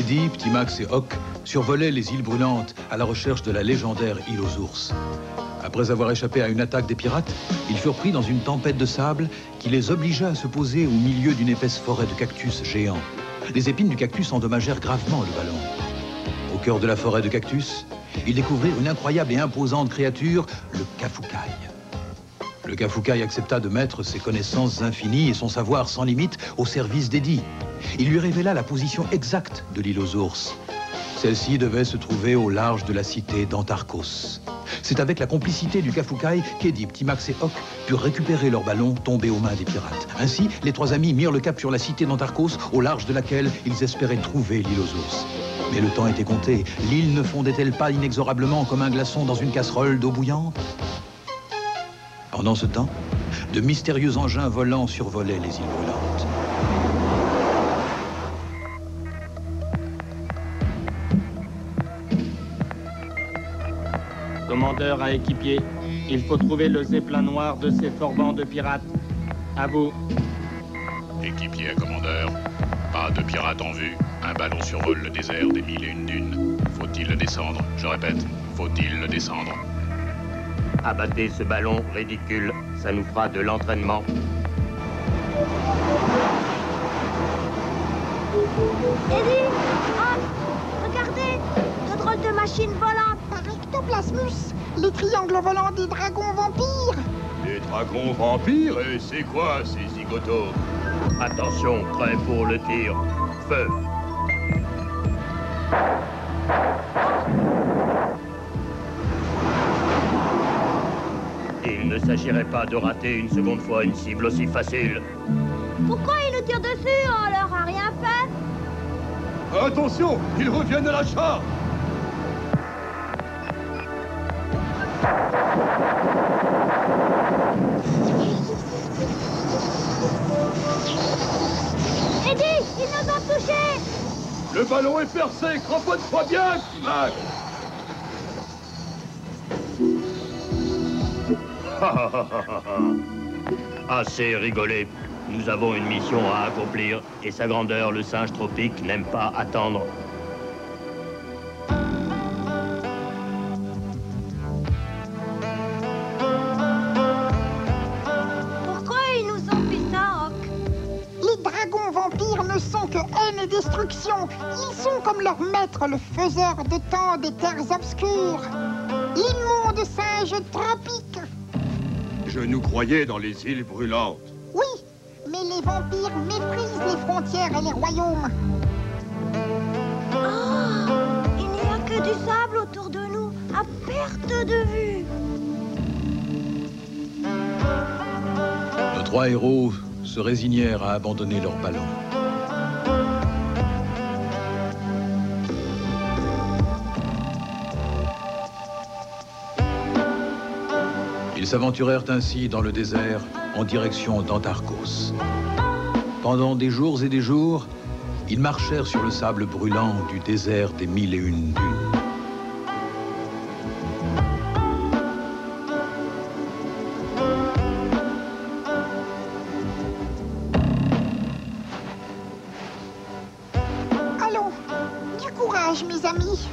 Eddie, Petit Max et Hock survolaient les îles brûlantes à la recherche de la légendaire île aux ours. Après avoir échappé à une attaque des pirates, ils furent pris dans une tempête de sable qui les obligea à se poser au milieu d'une épaisse forêt de cactus géants. Les épines du cactus endommagèrent gravement le ballon. Au cœur de la forêt de cactus, ils découvrirent une incroyable et imposante créature, le Kafukai. Le Kafukai accepta de mettre ses connaissances infinies et son savoir sans limite au service d'Eddie. Il lui révéla la position exacte de l'île aux ours. Celle-ci devait se trouver au large de la cité d'Antarcos. C'est avec la complicité du Kafukai qu'Eddie, Petit Max et Hock purent récupérer leur ballon tombé aux mains des pirates. Ainsi, les trois amis mirent le cap sur la cité d'Antarcos, au large de laquelle ils espéraient trouver l'île aux ours. Mais le temps était compté. L'île ne fondait-elle pas inexorablement comme un glaçon dans une casserole d'eau bouillante? Pendant ce temps, de mystérieux engins volants survolaient les îles brûlantes. Commandeur à équipier, il faut trouver le zeppelin noir de ces forbans de pirates. À vous. Équipier à commandeur, pas de pirates en vue. Un ballon survole le désert des 1001 dunes. Faut-il le descendre? Je répète, faut-il le descendre? Abattez ce ballon ridicule, ça nous fera de l'entraînement. Eddie! Hop! Regardez! De drôles de machines volantes! Par ectoplasmus, les triangles volants des dragons vampires! Des dragons vampires? Et c'est quoi ces zigotos? Attention, prêt pour le tir. Feu! Il ne s'agirait pas de rater une seconde fois une cible aussi facile. Pourquoi ils nous tirent dessus? On leur a rien fait? Attention, ils reviennent à la charte! Eddie, ils nous ont touchés! Le ballon est percé, cramponne-toi bien, Petit Max! Assez rigolé. Nous avons une mission à accomplir et sa grandeur, le singe tropique, n'aime pas attendre. Pourquoi ils nous ont fait ça, Hock? Les dragons vampires ne sont que haine et destruction. Ils sont comme leur maître, le faiseur de temps des terres obscures. L'immonde singe tropique. Je nous croyais dans les îles brûlantes. Oui, mais les vampires méprisent les frontières et les royaumes. Oh, il n'y a que du sable autour de nous, à perte de vue. Nos trois héros se résignèrent à abandonner leur ballon. Ils s'aventurèrent ainsi dans le désert en direction d'Antarcos. Pendant des jours et des jours, ils marchèrent sur le sable brûlant du désert des 1001 dunes. Allons, du courage, mes amis.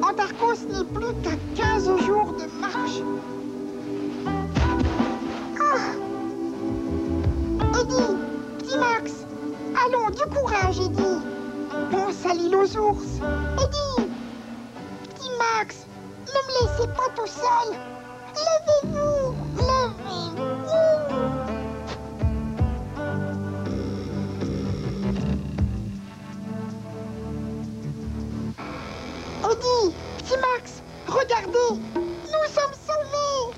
Antarcos n'est plus qu'à 15 jours de marche. Ah! Eddie, Petit Max, allons, du courage, Eddie. Pense à l'île aux ours. Eddie, Petit Max, ne me laissez pas tout seul. Levez-vous, levez-vous. Eddie, Petit Max, regardez, nous sommes sauvés.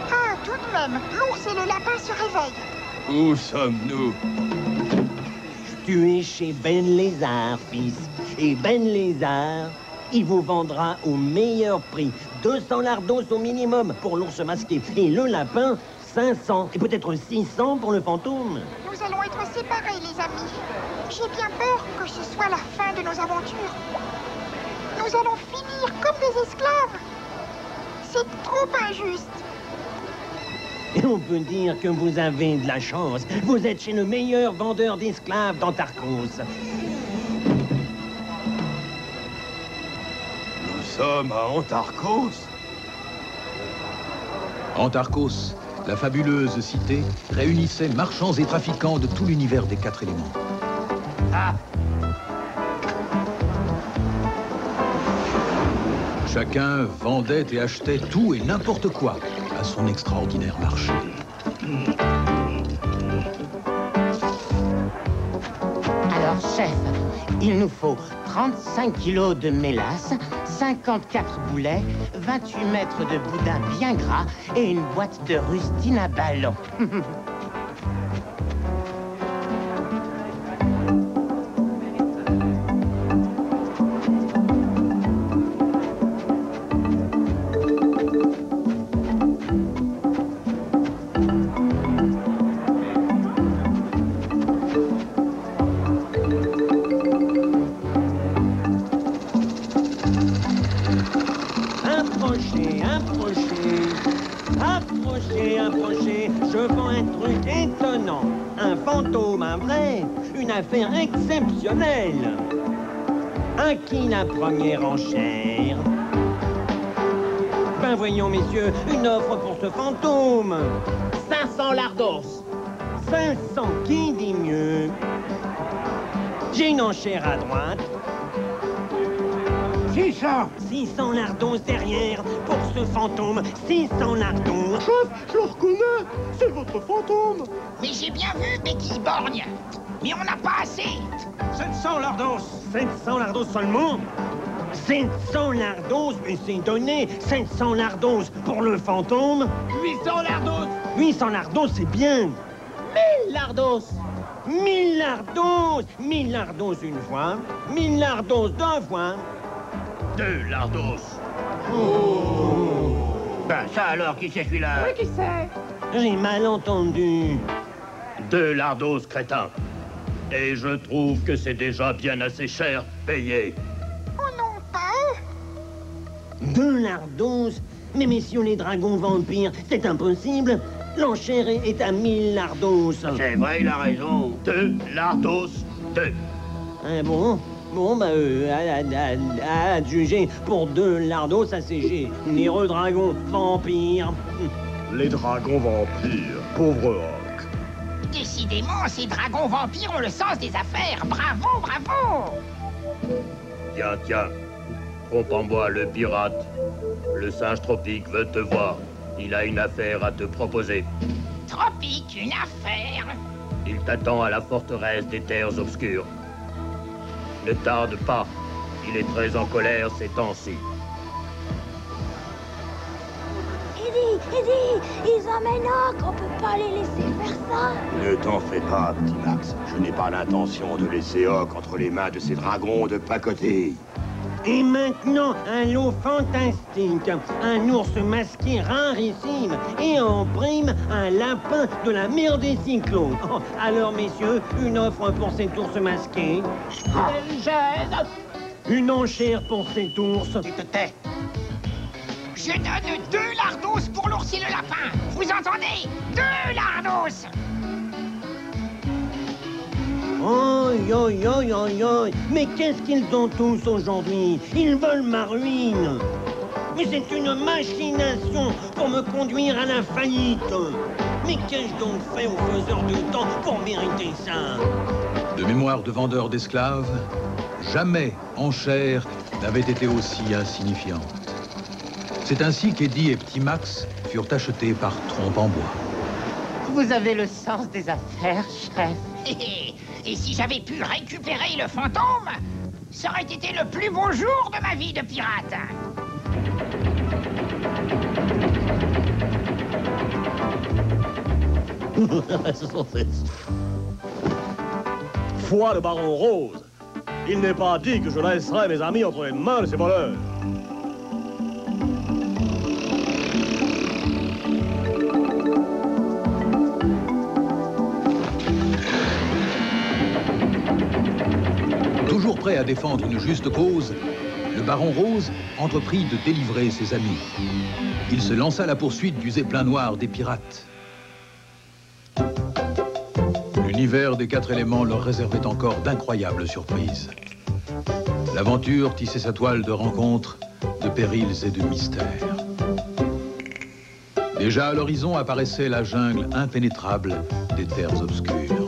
Ah, tout de même, l'ours et le lapin se réveillent. Où sommes-nous? Tu es chez Ben Lézard, fils. Et Ben Lézard, il vous vendra au meilleur prix. 200 lardons au minimum pour l'ours masqué. Et le lapin, 500. Et peut-être 600 pour le fantôme. Nous allons être séparés, les amis. J'ai bien peur que ce soit la fin de nos aventures. Nous allons finir comme des esclaves. C'est trop injuste. Et on peut dire que vous avez de la chance. Vous êtes chez le meilleur vendeur d'esclaves d'Antarcos. Nous sommes à Antarcos. Antarcos, la fabuleuse cité, réunissait marchands et trafiquants de tout l'univers des 4 éléments. Ah! Chacun vendait et achetait tout et n'importe quoi à son extraordinaire marché. Alors, chef, il nous faut 35 kilos de mélasse, 54 boulets, 28 mètres de boudin bien gras et une boîte de rustine à ballon. Approchez, je vends un truc étonnant. Un fantôme, un vrai, une affaire exceptionnelle. À qui la première enchère? Ben voyons, messieurs, une offre pour ce fantôme. 500 lardos. 500, qui dit mieux? J'ai une enchère à droite. 600 lardons derrière pour ce fantôme. 600 lardons. Chef, je le reconnais. C'est votre fantôme. Mais j'ai bien vu Becky Borgne. Mais on n'a pas assez. 700 lardos. 700 lardos seulement. 700 lardos, mais c'est donné. 700 lardos pour le fantôme. 800 lardos. 800 lardos, c'est bien. 1000 lardos. 1000 lardos. 1000 lardos une fois. 1000 lardos deux fois. 2 lardos. Ben ça alors, qui c'est celui-là? Oui, qui c'est? J'ai mal entendu. 2 lardos, crétin. Et je trouve que c'est déjà bien assez cher payé. Oh non, pas eux. 2 lardos? Mais messieurs les dragons vampires, c'est impossible. L'enchère est à 1000 lardos. C'est vrai, il a raison. 2 lardos, 2. Ah bon? Bon, bah, à juger pour 2 lardos, ça c'est généreux dragon vampire. Les dragons vampires, pauvre Rock. Décidément, ces dragons vampires ont le sens des affaires. Bravo, bravo. Tiens. Trompe en moi le pirate. Le singe tropique veut te voir. Il a une affaire à te proposer. Tropique, une affaire. Il t'attend à la forteresse des terres obscures. Ne tarde pas. Il est très en colère ces temps-ci. Eddie, ils ont Ménoc, on peut pas les laisser faire ça. Ne t'en fais pas, petit Max. Je n'ai pas l'intention de laisser Hock entre les mains de ces dragons de pacotille. Et maintenant, un lot fantastique. Un ours masqué rarissime. Et en prime, un lapin de la mer des cyclones. Oh, alors, messieurs, une offre pour cet ours masqué. Une enchère pour cet ours. Tu te tais. Je donne 2 lardos pour l'ours et le lapin. Vous entendez? 2 lardos. Oi. Mais qu'est-ce qu'ils ont tous aujourd'hui? Ils veulent ma ruine. Mais c'est une machination pour me conduire à la faillite. Mais qu'ai-je donc fait aux faiseurs de temps pour mériter ça? De mémoire de vendeur d'esclaves, jamais enchère n'avait été aussi insignifiante. C'est ainsi qu'Eddie et Petit Max furent achetés par Trompe en bois. Vous avez le sens des affaires, chef. Et si j'avais pu récupérer le fantôme, ça aurait été le plus beau jour de ma vie de pirate. Foi le baron Rose. Il n'est pas dit que je laisserai mes amis entre les mains de ces voleurs. Toujours prêt à défendre une juste cause, le baron Rose entreprit de délivrer ses amis. Il se lança à la poursuite du zeppelin noir des pirates. L'univers des 4 éléments leur réservait encore d'incroyables surprises. L'aventure tissait sa toile de rencontres, de périls et de mystères. Déjà à l'horizon apparaissait la jungle impénétrable des terres obscures.